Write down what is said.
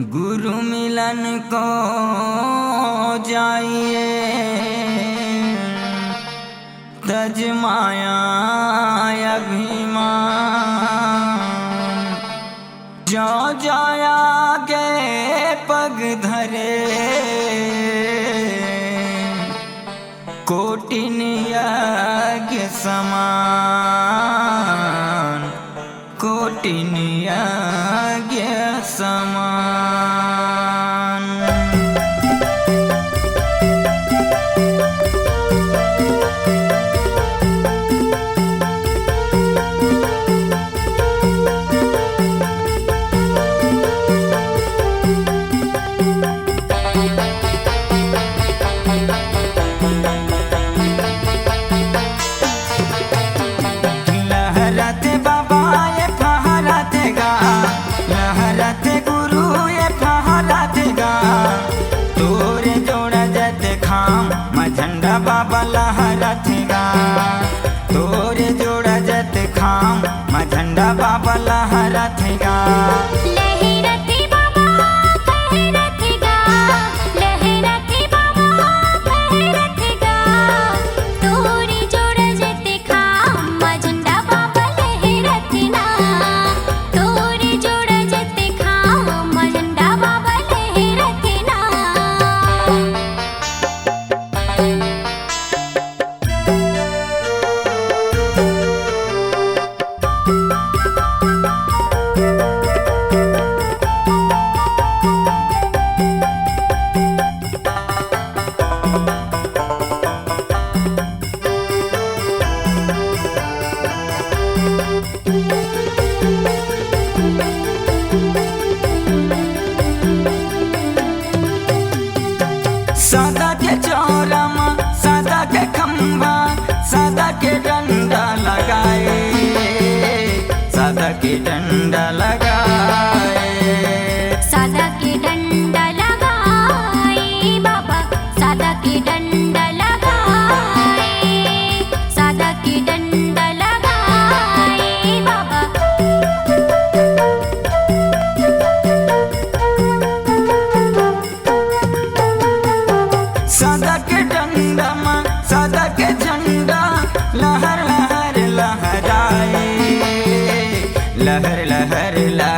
गुरु मिलन को जाइए तज माया अभिमान, जो जाया के पग धरे कोटिन यज्ञ समान, कोटिन यज्ञ समान। लहरते बाबा ये फहरते गा, लहरते गुरु ये फहरते गा, तोरे जोड़ा जते खाम झंडा बाबा लहरते गा, तोरे जोड़ा जते खाम झंडा बाबा लहरते गा। सादा के चौरामा, सादा के खंभा, सादा के डंडा लगाए, सादा के डंडा लगाए, सादा के डंडा लगाए बाबा, सादा के डंडा लगाए, सादा के डंडा लगाए बाबा। सादा के डंडा माँ, सादा के झंडा लहर लहर लहराए, लहर लहर लहराए।